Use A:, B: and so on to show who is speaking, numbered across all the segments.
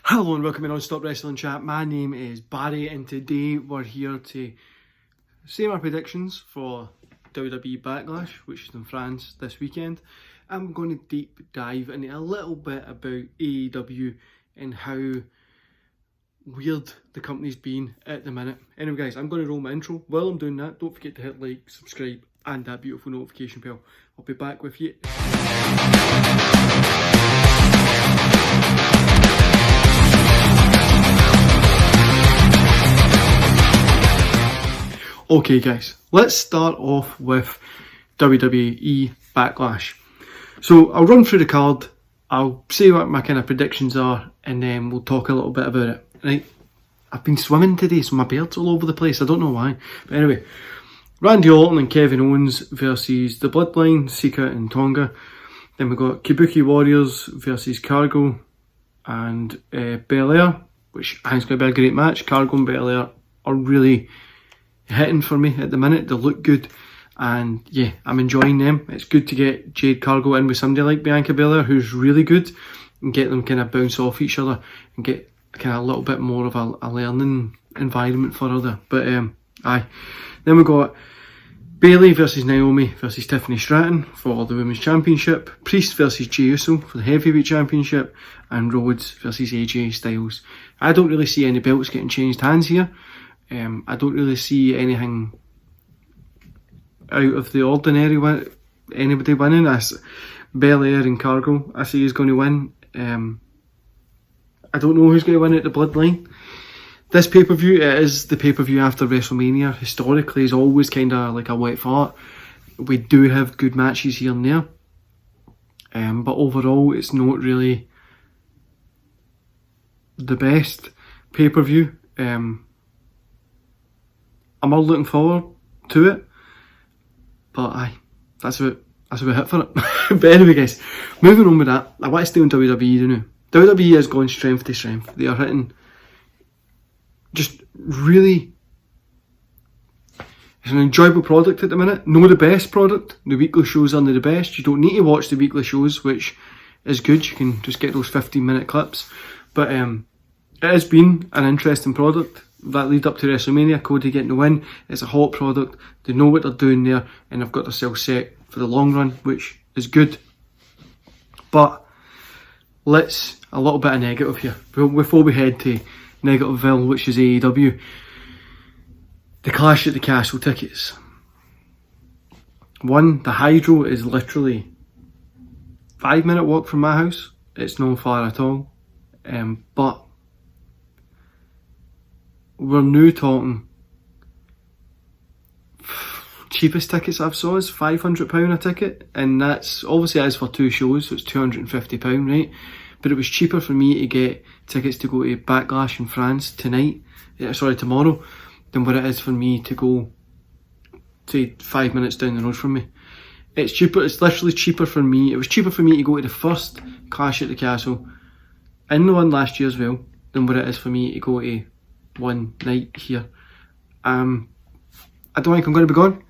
A: Hello and welcome to Non-Stop Wrestling Chat. My name is Barry and today we're here to say my predictions for WWE Backlash, which is in France this weekend. I'm going to deep dive into a little bit about AEW and how weird the company's been at the minute. Anyway guys, I'm going to roll my intro. While I'm doing that, don't forget to hit like, subscribe and that beautiful notification bell. I'll be back with you. Okay guys, let's start off with WWE Backlash. So I'll run through the card, I'll say what my kind of predictions are, and then we'll talk a little bit about it. Right, I've been swimming today, so my beard's all over the place, I don't know why. But anyway, Randy Orton and Kevin Owens versus The Bloodline, Sika and Tonga. Then we've got Kabuki Warriors versus Cargo and Belair, which I think is going to be a great match. Cargo and Belair are really hitting for me at the minute. They look good and yeah, I'm enjoying them. It's good to get Jade Cargo in with somebody like Bianca Belair who's really good and get them kind of bounce off each other and get kind of a little bit more of a learning environment for her there. But aye. Then we've got Bayley versus Naomi versus Tiffany Stratton for the Women's Championship, Priest versus Jey Uso for the Heavyweight Championship, and Rhodes versus AJ Styles. I don't really see any belts getting changed hands here. I don't really see anything out of the ordinary anybody winning. Belair and Cargo I see is going to win. I don't know who's going to win at the Bloodline. This pay-per-view, it is the pay-per-view after WrestleMania. Historically, is always kind of like a wet fart. We do have good matches here and there. But overall, it's not really the best pay-per-view. I'm all looking forward to it, but aye, that's about it for it. But anyway guys, moving on with that, I want to stay on WWE now. WWE is going strength to strength. They are hitting just really, it's an enjoyable product at the minute. Not the best product, the weekly shows aren't the best. You don't need to watch the weekly shows, which is good. You can just get those 15-minute clips. But it has been an interesting product. That lead up to WrestleMania, Cody getting the win. It's a hot product. They know what they're doing there, and they've got themselves set for the long run, which is good. But a little bit of negative here before we head to Negativeville, which is AEW. The Clash at the Castle tickets. One, the Hydro is literally 5-minute walk from my house. It's not far at all, but we're now talking cheapest tickets I've saw is £500 a ticket, and that's obviously as for 2 shows, so it's £250, right? But it was cheaper for me to get tickets to go to Backlash in France tomorrow, than what it is for me to go, say, 5 minutes down the road from me. It's cheaper. It's literally cheaper for me. It was cheaper for me to go to the first Clash at the Castle and the one last year as well, than what it is for me to go to one night here. I don't think I'm going to be gone.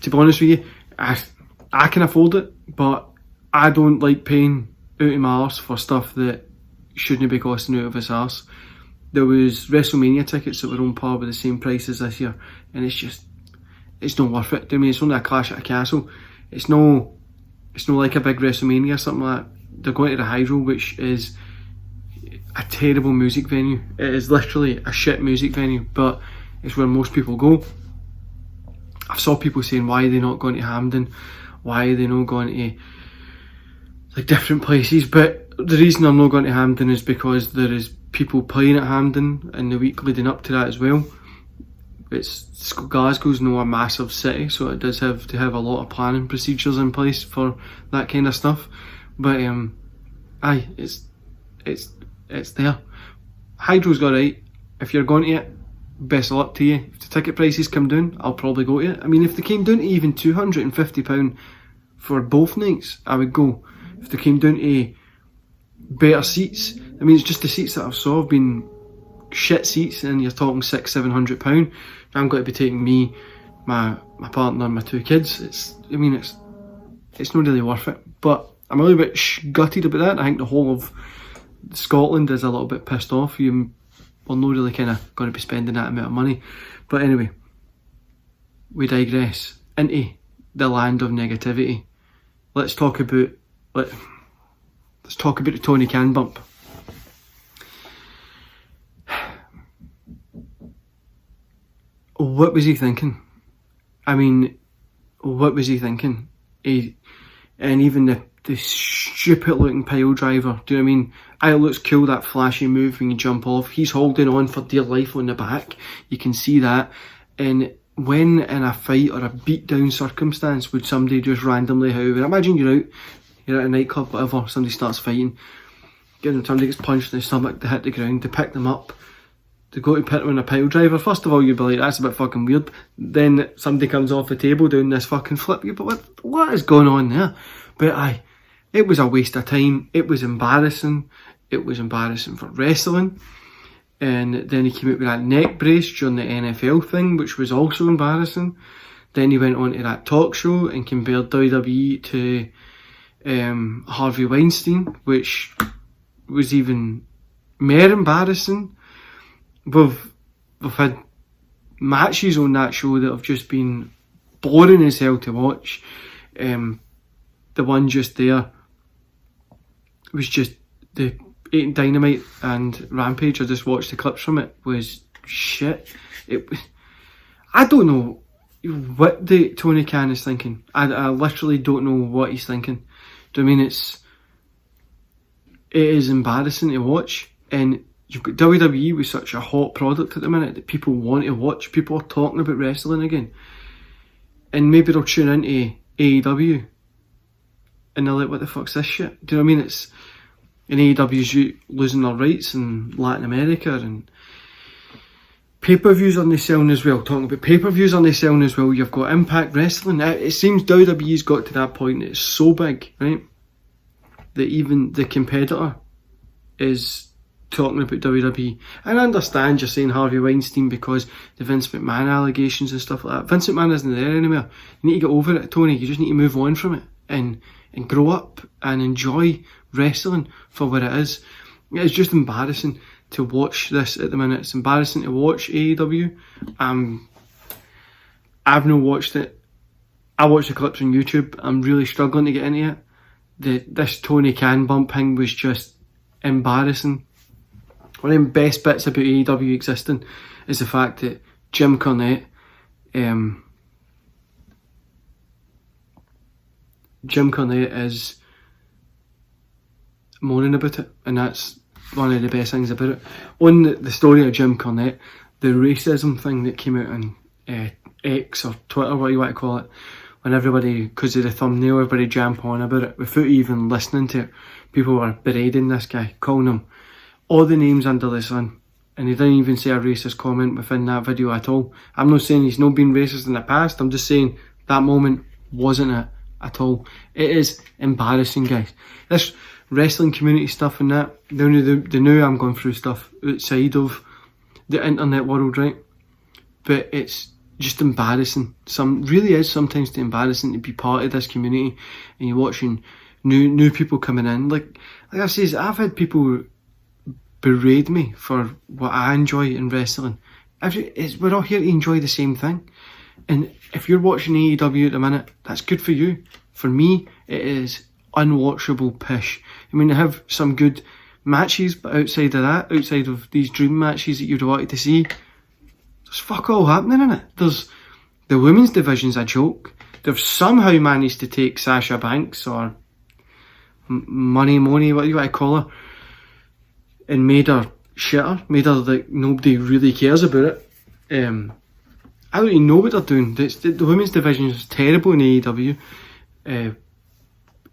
A: To be honest with you, I can afford it, but I don't like paying out of my arse for stuff that shouldn't be costing out of his arse. There was WrestleMania tickets that were on par with the same price as this year, and it's not worth it. I mean, it's only a Clash at a Castle. It's no like a big WrestleMania or something like that. They're going to the Hydro, which is a terrible music venue. It is literally a shit music venue, but it's where most people go. I saw people saying, why are they not going to Hampden? Why are they not going to like different places? But the reason I'm not going to Hampden is because there is people playing at Hampden in the week leading up to that as well. Glasgow's not a massive city, so it does have to have a lot of planning procedures in place for that kind of stuff. But aye, it's there. Hydro's got right. If you're going to it, best of luck to you. If the ticket prices come down, I'll probably go to it. I mean, if they came down to even £250 for both nights, I would go. If they came down to better seats, I mean, it's just the seats that I've saw have been shit seats, and you're talking £600-700. I'm going to be taking me, my partner, and my 2 kids. It's not really worth it. But I'm a little bit gutted about that. I think the whole of Scotland is a little bit pissed off. You are not really kind of going to be spending that amount of money. But anyway, we digress into the land of negativity. Let's talk about the Tony Khan bump. What was he thinking? I mean, what was he thinking? And even the stupid looking pile driver, do you know what I mean? It looks cool, that flashy move when you jump off. He's holding on for dear life on the back. You can see that. And when in a fight or a beat down circumstance would somebody just randomly however, imagine you're at a nightclub, whatever, somebody starts fighting, somebody gets punched in the stomach, they hit the ground, they pick them up, to go to pit them in a pile driver. First of all, you'd be like, that's a bit fucking weird. Then somebody comes off the table doing this fucking flip. You'd be like, what is going on there? But it was a waste of time. It was embarrassing. It was embarrassing for wrestling. And then he came out with that neck brace during the NFL thing, which was also embarrassing. Then he went on to that talk show and compared WWE to Harvey Weinstein, which was even more embarrassing. We've had matches on that show that have just been boring as hell to watch. The one just there was just the Dynamite and Rampage. I just watched the clips from it. Was shit. I don't know what the Tony Khan is thinking. I literally don't know what he's thinking. Do you know what I mean? It is embarrassing to watch, and you've got WWE with such a hot product at the minute that people want to watch. People are talking about wrestling again. And maybe they'll tune into AEW and they're like, what the fuck's this shit? Do you know what I mean? And AEW's losing their rights in Latin America, and pay-per-views aren't selling as well. Talking about pay-per-views aren't selling as well. You've got Impact Wrestling. It seems WWE's got to that point that it's so big, right, that even the competitor is talking about WWE. And I understand you're saying Harvey Weinstein because the Vince McMahon allegations and stuff like that. Vince McMahon isn't there anymore. You need to get over it, Tony. You just need to move on from it and grow up and enjoy wrestling for what it is. It's just embarrassing to watch this at the minute. It's embarrassing to watch AEW. I've not watched it. I watched the clips on YouTube. I'm really struggling to get into it. This Tony Khan bump thing was just embarrassing. One of the best bits about AEW existing is the fact that Jim Cornette is moaning about it, and that's one of the best things about it. On the story of Jim Cornette, the racism thing that came out on X or Twitter, what you want to call it, when everybody, because of the thumbnail, everybody jumped on about it without even listening to it. People were berating this guy, calling him all the names under the sun, and he didn't even say a racist comment within that video at all. I'm not saying he's not been racist in the past, I'm just saying that moment wasn't it at all. It is embarrassing, guys. This wrestling community stuff and that, they know I'm going through stuff outside of the internet world, right? But it's just embarrassing. Really is sometimes embarrassing to be part of this community, and you're watching new people coming in. Like I says, I've had people berate me for what I enjoy in wrestling. We're all here to enjoy the same thing, and if you're watching AEW at the minute, that's good for you. For me, it is unwatchable pish. I mean, they have some good matches, but outside of that, outside of these dream matches that you'd wanted to see, there's fuck all happening in it. There's the women's division's a joke. They've somehow managed to take Sasha Banks or Money, what do you want to call her, and made her shitter, made her like nobody really cares about it. I don't even know what they're doing. The women's division is terrible in AEW.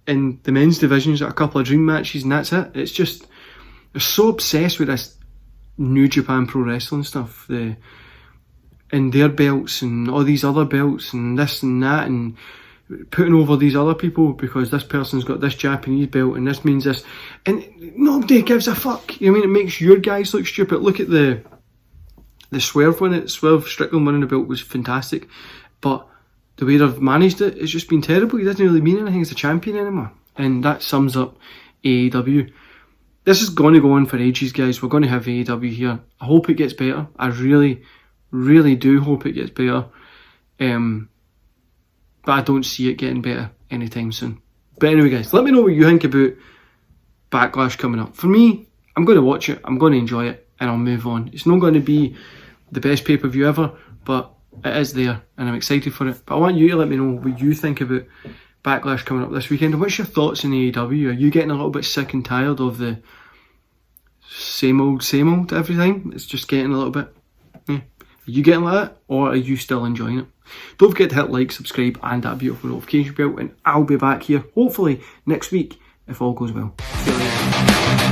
A: In the men's division's got a couple of dream matches and that's it. It's just, they're so obsessed with this New Japan Pro Wrestling stuff, and their belts and all these other belts and this and that, and putting over these other people because this person's got this Japanese belt and this means this, and nobody gives a fuck. You know what I mean? It makes your guys look stupid. Look at the Swerve win it. Swerve Strickland winning the belt was fantastic, but the way they've managed it, it's just been terrible. He doesn't really mean anything as a champion anymore, and that sums up AEW. this is going to go on for ages, guys. We're going to have AEW here. I hope it gets better. I really, really do hope it gets better. But I don't see it getting better anytime soon. But anyway, guys, let me know what you think about Backlash coming up. For me, I'm going to watch it, I'm going to enjoy it, and I'll move on. It's not going to be the best pay-per-view ever, but it is there, and I'm excited for it. But I want you to let me know what you think about Backlash coming up this weekend. And what's your thoughts on AEW? Are you getting a little bit sick and tired of the same old every time? It's just getting a little bit... Yeah. Are you getting like that, or are you still enjoying it? Don't forget to hit like, subscribe, and that beautiful notification bell, and I'll be back here, hopefully, next week, if all goes well. See you later.